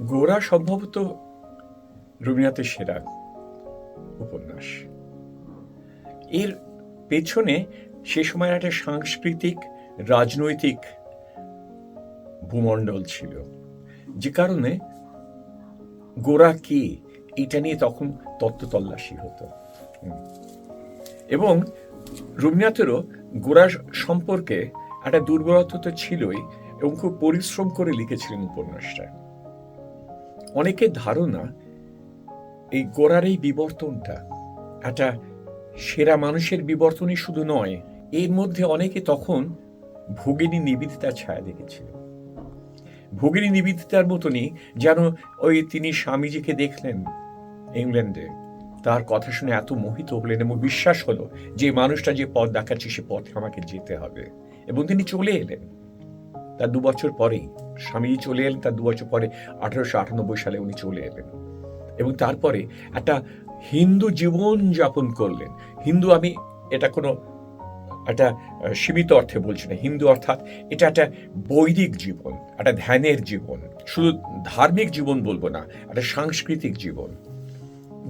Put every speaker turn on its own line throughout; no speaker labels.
গোরা সম্ভবত রবীন্দ্রনাথের সেরা উপন্যাস। এর পেছনে সে সময় একটা সাংস্কৃতিক রাজনৈতিক ভূমণ্ডল ছিল, যে কারণে গোরা কি এটা নিয়ে তখন তত্ত্ব তল্লাশি হতো। এবং রবীন্দ্রনাথেরও গোরা সম্পর্কে একটা দুর্বলতা তো ছিলই, এবং খুব পরিশ্রম করে লিখেছিলেন উপন্যাসটা। অনেকের ধারণা এই গোরার এই বিবর্তনটা একটা সেরা মানুষের বিবর্তনই শুধু নয়, এর মধ্যে অনেকে তখন ভগিনী নিবেদিতার ছায়া দেখেছিল। ভগিনী নিবেদিতার মতনই যেন ওই তিনি স্বামীজিকে দেখলেন ইংল্যান্ডে, তার কথা শুনে এত মোহিত হলেন এবং বিশ্বাস হলো যে মানুষটা যে পথ দেখাচ্ছে সে পথে আমাকে যেতে হবে, এবং তিনি চলে এলেন। তার 2 বছর পরেই স্বামীজি চলে এলেন, তার 2 বছর পরে 1898 সালে উনি চলে এলেন, এবং তারপরে একটা হিন্দু জীবন যাপন করলেন। হিন্দু, আমি এটা কোনো একটা সীমিত অর্থে বলছি না, হিন্দু অর্থাৎ এটা একটা বৈদিক জীবন, একটা ধ্যানের জীবন, শুধু ধার্মিক জীবন বলবো না, একটা সাংস্কৃতিক জীবন।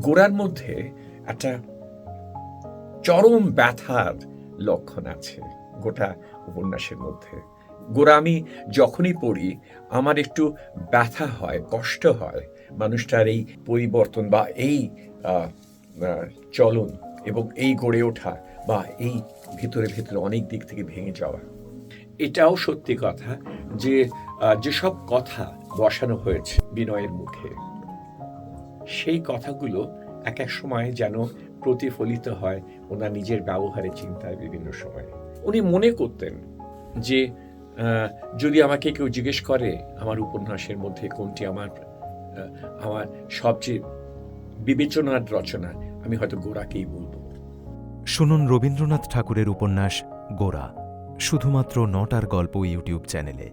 গোরার মধ্যে একটা চরম ব্যথার লক্ষণ আছে গোটা উপন্যাসের মধ্যে। গোরা আমি যখনই পড়ি আমার একটু ব্যথা হয়, কষ্ট হয় মানুষটার এই পরিবর্তন বা এই চলন এবং এই গড়ে ওঠা বা এই ভিতরে ভিতরে অনেক দিক থেকে ভেঙে যাওয়া। এটাও সত্যি কথা যে যেসব কথা বসানো হয়েছে বিনয়ের মুখে, সেই কথাগুলো এক এক সময় যেন প্রতিফলিত হয় ওনার নিজের ব্যবহারে, চিন্তায়। বিভিন্ন সময় উনি মনে করতেন যে যদি আমাকে কেউ জিজ্ঞেস করে আমার উপন্যাসের মধ্যে কোনটি আমার সবচেয়ে বিবেচনার রচনা, আমি হয়তো গোরাকেই বলবো।
শুনুন রবীন্দ্রনাথ ঠাকুরের উপন্যাস গোরা শুধুমাত্র নটার গল্প ইউটিউব চ্যানেলে।